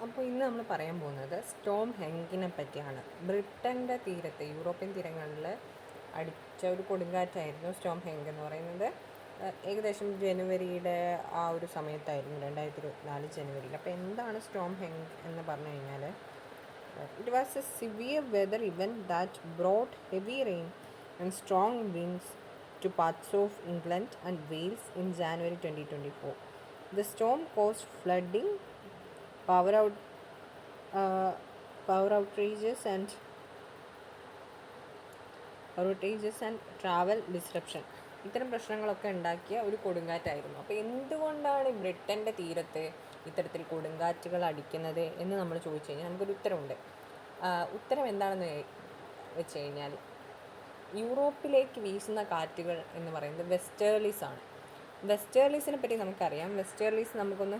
അപ്പോൾ ഇന്ന് നമ്മൾ പറയാൻ പോകുന്നത് സ്റ്റോം ഹെങ്കിനെ പറ്റിയാണ്. ബ്രിട്ടൻ്റെ തീരത്ത് യൂറോപ്യൻ തീരങ്ങളിൽ അടിച്ച ഒരു കൊടുങ്കാറ്റായിരുന്നു സ്റ്റോം ഹെങ്ക് എന്ന് പറയുന്നത്. ഏകദേശം ജനുവരിയുടെ ആ ഒരു സമയത്തായിരുന്നു, 2024 ജനുവരിയിൽ. അപ്പോൾ എന്താണ് സ്റ്റോം ഹെങ്ക് എന്ന് പറഞ്ഞു കഴിഞ്ഞാൽ, it was a severe weather event that brought heavy rain and strong winds to parts of England and Wales in January 2024. The storm caused flooding, power outages and travel disruption. ഇത്തരം പ്രശ്നങ്ങളൊക്കെ ഉണ്ടാക്കിയ ഒരു കൊടുങ്കാറ്റായിരുന്നു. അപ്പോൾ എന്തുകൊണ്ടാണ് ബ്രിട്ടൻ്റെ തീരത്ത് ഇത്തരത്തിൽ കൊടുങ്കാറ്റുകൾ അടിക്കുന്നത് എന്ന് നമ്മൾ ചോദിച്ചു കഴിഞ്ഞാൽ നമുക്കൊരു ഉത്തരമുണ്ട്. ഉത്തരം എന്താണെന്ന് വെച്ച് കഴിഞ്ഞാൽ, യൂറോപ്പിലേക്ക് വീശുന്ന കാറ്റുകൾ എന്ന് പറയുന്നത് വെസ്റ്റേർലീസ് ആണ്. വെസ്റ്റേർലീസിനെ പറ്റി നമുക്കറിയാം. വെസ്റ്റേർലീസ് നമുക്കൊന്ന്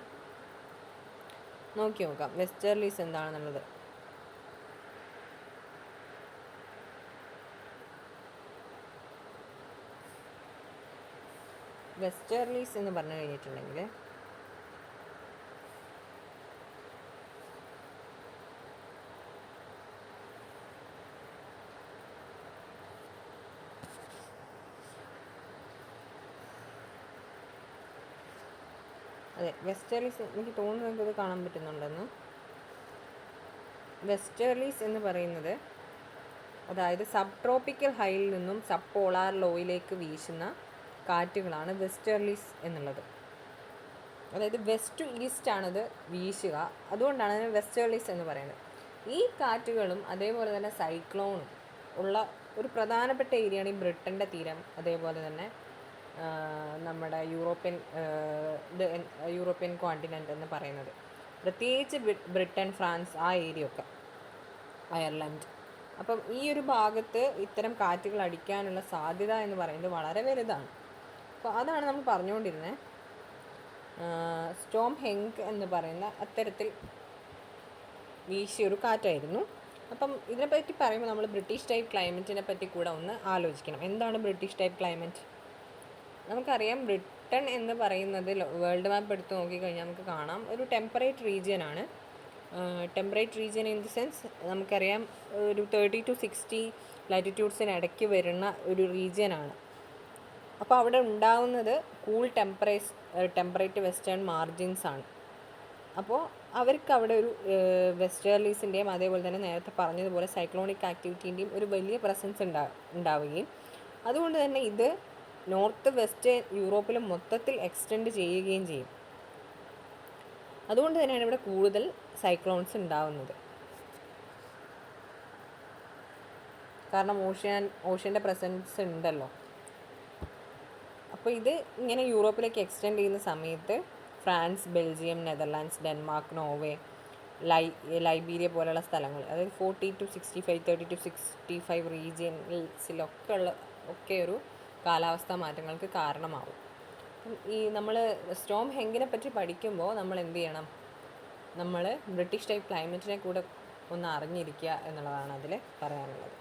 നോക്കി നോക്കാം. വെസ്റ്റേർലീസ് എന്താണെന്നുള്ളത്. വെസ്റ്റേർലീസ് എന്ന് പറഞ്ഞു കഴിഞ്ഞിട്ടുണ്ടെങ്കിൽ അതെ, വെസ്റ്റേർലീസ് എനിക്ക് തോന്നുന്നു നമുക്കത് കാണാൻ പറ്റുന്നുണ്ടെന്ന്. വെസ്റ്റേർലീസ് എന്ന് പറയുന്നത്, അതായത് സബ് ട്രോപ്പിക്കൽ ഹൈയിൽ നിന്നും സബ് പോളാർ ലോയിലേക്ക് വീശുന്ന കാറ്റുകളാണ് വെസ്റ്റേർലീസ് എന്നുള്ളത്. അതായത് വെസ്റ്റ് ടു ഈസ്റ്റ് ആണത് വീശുക, അതുകൊണ്ടാണ് അതിന് വെസ്റ്റേർലീസ് എന്ന് പറയുന്നത്. ഈ കാറ്റുകളും അതേപോലെ തന്നെ സൈക്ലോണും ഉള്ള ഒരു പ്രധാനപ്പെട്ട ഏരിയയാണ് ഈ ബ്രിട്ടൻ്റെ തീരം, അതേപോലെ തന്നെ നമ്മുടെ യൂറോപ്യൻ കോണ്ടിനെൻ്റ് എന്ന് പറയുന്നത്. പ്രത്യേകിച്ച് ബ്രിട്ടൻ, ഫ്രാൻസ്, ആ ഏരിയ ഒക്കെ, അയർലൻഡ്. അപ്പം ഈ ഒരു ഭാഗത്ത് ഇത്തരം കാറ്റുകൾ അടിക്കാനുള്ള സാധ്യത എന്ന് പറയുന്നത് വളരെ വലുതാണ്. അപ്പോൾ അതാണ് നമ്മൾ പറഞ്ഞുകൊണ്ടിരുന്നത്. സ്റ്റോം ഹെങ്ക് എന്ന് പറയുന്ന അത്തരത്തിൽ വീശിയൊരു കാറ്റായിരുന്നു. അപ്പം ഇതിനെപ്പറ്റി പറയുമ്പോൾ നമ്മൾ ബ്രിട്ടീഷ് ടൈപ്പ് ക്ലൈമറ്റിനെ പറ്റി കൂടെ ഒന്ന് ആലോചിക്കണം. എന്താണ് ബ്രിട്ടീഷ് ടൈപ്പ് ക്ലൈമറ്റ്? നമുക്കറിയാം, ബ്രിട്ടൻ എന്ന് പറയുന്നത് വേൾഡ് മാപ്പ് എടുത്ത് നോക്കിക്കഴിഞ്ഞാൽ നമുക്ക് കാണാം ഒരു ടെമ്പറേറ്റ് റീജിയനാണ്. Temperate region in the sense, നമുക്കറിയാം ഒരു 30 to 60 ലാറ്റിറ്റ്യൂഡ്സിനിടയ്ക്ക് വരുന്ന ഒരു റീജിയനാണ്. അപ്പോൾ അവിടെ ഉണ്ടാകുന്നത് കൂൾ ടെമ്പറേറ്റ് വെസ്റ്റേൺ മാർജിൻസ് ആണ്. അപ്പോൾ അവർക്ക് അവിടെ ഒരു വെസ്റ്റേർലീസിൻ്റെയും അതേപോലെ തന്നെ നേരത്തെ പറഞ്ഞതുപോലെ സൈക്ലോണിക് ആക്ടിവിറ്റീൻ്റെയും ഒരു വലിയ പ്രസൻസ് ഉണ്ടാവുകയും അതുകൊണ്ട് തന്നെ ഇത് നോർത്ത് വെസ്റ്റ് യൂറോപ്പിൽ മൊത്തത്തിൽ എക്സ്റ്റെൻഡ് ചെയ്യുകയും ചെയ്യും. അതുകൊണ്ട് തന്നെയാണ് ഇവിടെ കൂടുതൽ സൈക്ലോൺസ് ഉണ്ടാവുന്നത്. കാരണം ഓഷ്യൻ്റെ പ്രസൻസ് ഉണ്ടല്ലോ. അപ്പോൾ ഇത് ഇങ്ങനെ യൂറോപ്പിലേക്ക് എക്സ്റ്റെൻഡ് ചെയ്യുന്ന സമയത്ത് France, Belgium, Netherlands, Denmark, Norway, Liberia പോലുള്ള സ്ഥലങ്ങൾ, അതായത് 40 to 65, 30 to 65 റീജിയൻസിലൊക്കെ ഒരു കാലാവസ്ഥാ മാറ്റങ്ങൾക്ക് കാരണമാവും. ഈ നമ്മൾ സ്റ്റോം ഹെങ്കിനെ പറ്റി പഠിക്കുമ്പോൾ നമ്മൾ എന്ത് ചെയ്യണം? നമ്മൾ ബ്രിട്ടീഷ് ടൈപ്പ് ക്ലൈമറ്റിനെ കൂടെ ഒന്ന് അറിഞ്ഞിരിക്കുക എന്നുള്ളതാണ് അതിൽ പറയാനുള്ളത്.